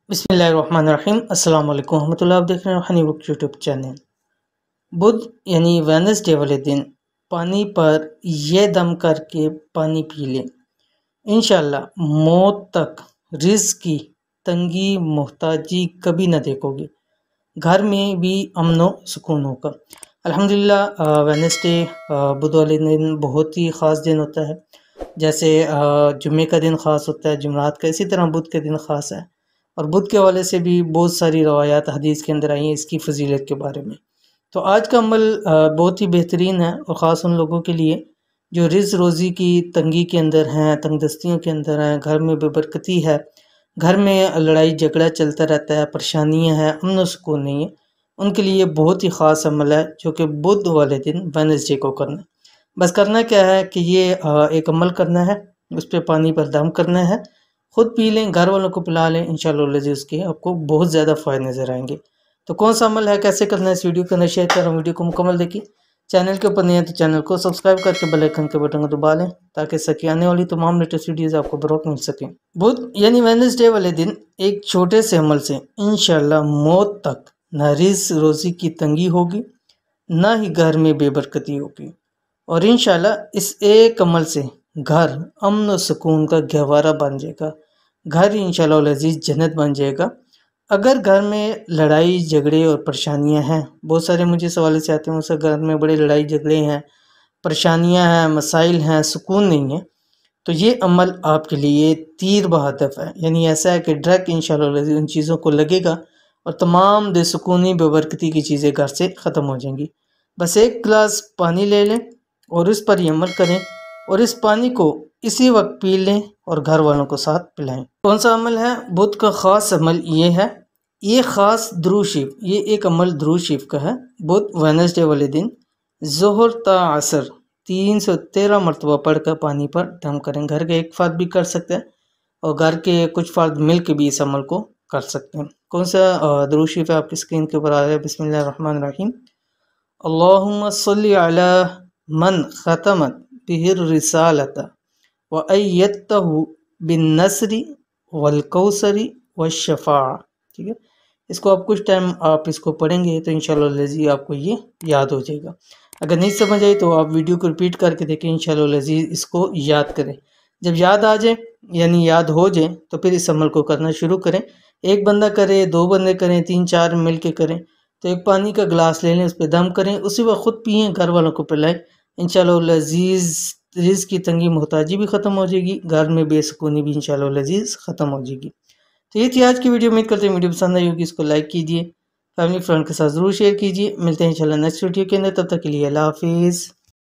बिस्मिल्लाहिर्रहमानिर्रहीम अस्सलाम वालेकुम रहमतुल्लाह। आप देख रहे हैं हनी बुक यूट्यूब चैनल। बुध यानी वेडनेसडे वाले दिन पानी पर ये दम करके पानी पी लें, इंशाल्लाह मौत तक रिज़्क की तंगी मोहताजी कभी ना देखोगे। घर में भी अमन व सुकून होगा। अल्हम्दुलिल्लाह वेडनेसडे बुध वाले दिन बहुत ही ख़ास दिन होता है। जैसे जुम्मे का दिन ख़ास होता है, जुमरात का, इसी तरह बुध के दिन ख़ास है। और बुध के हवाले से भी बहुत सारी रवायात हदीस के अंदर आई हैं इसकी फजीलत के बारे में। तो आज का अमल बहुत ही बेहतरीन है और ख़ास उन लोगों के लिए जो रिज़्क रोज़ी की तंगी के अंदर हैं, तंगदस्तियों के अंदर हैं, घर में बेबरकती है, घर में लड़ाई झगड़ा चलता रहता है, परेशानियां हैं, अमन सुकून नहीं है। उनके लिए बहुत ही ख़ास अमल है जो कि बुध वाले दिन वेडनेसडे को करना है। बस करना क्या है कि ये एक अमल करना है, उस पर पानी पर दम करना है, खुद पी लें, घर वालों को पिला लें, इंशाअल्लाह लजीज़ के आपको बहुत ज़्यादा फ़ायदे नज़र आएंगे। तो कौन सा अमल है, कैसे करना है, इस वीडियो को अंदर शेयर कर रहा हूँ। वीडियो को मुकम्मल देखिए। चैनल के ऊपर नहीं है तो चैनल को सब्सक्राइब करके बेल आइकन के बटन को दबा लें ताकि सकी आने वाली तमाम लेटेस्ट वीडियोज़ आपको बरोक़ मिल सकें। बुध यानी वेडनेसडे वाले दिन एक छोटे से अमल से इंशाअल्लाह मौत तक ना रिज़्क रोज़ी की तंगी होगी, ना ही घर में बेबरकती होगी। और इंशाअल्लाह इस एक अमल से घर अमन व सुकून का गहवारा बन जाएगा। घर इंशाअल्लाह अज़ीज़ जन्नत बन जाएगा। अगर घर में लड़ाई झगड़े और परेशानियां हैं, बहुत सारे मुझे सवाल से आते हैं उस घर में बड़े लड़ाई झगड़े हैं, परेशानियां हैं, मसाइल हैं, सुकून नहीं है, तो ये अमल आपके लिए तीर बहदफ है। यानी ऐसा है कि डायरेक्ट इंशाअल्लाह उन चीज़ों को लगेगा और तमाम बेसुकूनी बेबरकती की चीज़ें घर से ख़त्म हो जाएंगी। बस एक गिलास पानी ले लें और इस पर अमल करें और इस पानी को इसी वक्त पी लें और घर वालों को साथ पिलाएं। कौन सा अमल है? बुध का ख़ास अमल ये है, ये ख़ास दुरूद शरीफ, ये एक अमल दुरूद शरीफ का है। बुध वेडनेसडे वाले दिन ज़ोहर ता असर 313 मरतबा पढ़कर पानी पर दम करें। घर के एक फ़र्द भी कर सकते हैं और घर के कुछ फ़र्द मिल के भी इस अमल को कर सकते हैं। कौन सा दुरूद शरीफ है आपकी स्क्रीन के ऊपर आ रहा है। बिस्मिल्लाहिर्रहमानिर्रहीम। अल्लाहुम्मा सल्ली अला मन ख़तमत बिहिर रिसालत व अय्यदतहु बिन नसरी वल कौसरी व शफा। ठीक है, इसको आप कुछ टाइम आप इसको पढ़ेंगे तो इंशाअल्लाह लज़ीज़ आपको ये याद हो जाएगा। अगर नहीं समझ आई तो आप वीडियो को रिपीट करके देखें, इंशाअल्लाह लज़ीज़ इसको याद करें। जब याद आ जाए यानी याद हो जाए तो फिर इस अमल को करना शुरू करें। एक बंदा करे, दो बंदे करें, तीन चार मिल के करें। तो एक पानी का गिलास ले लें, उस पर दम करें, उसी वक्त खुद पिएँ, घर वालों को पिलाएं। इंशाअल्लाह लज़ीज़ रिज़्क की तंगी मोहताजी भी ख़त्म हो जाएगी, घर में बेसुकूनी भी इंशाअल्लाह लज़ीज़ ख़त्म हो जाएगी। तो ये थी आज की वीडियो। उम्मीद करते हैं वीडियो पसंद आई होगी। इसको लाइक कीजिए, फैमिली फ्रेंड के साथ ज़रूर शेयर कीजिए। मिलते हैं इंशाअल्लाह नेक्स्ट वीडियो के अंदर, तब तक के लिए अल्लाह हाफिज़।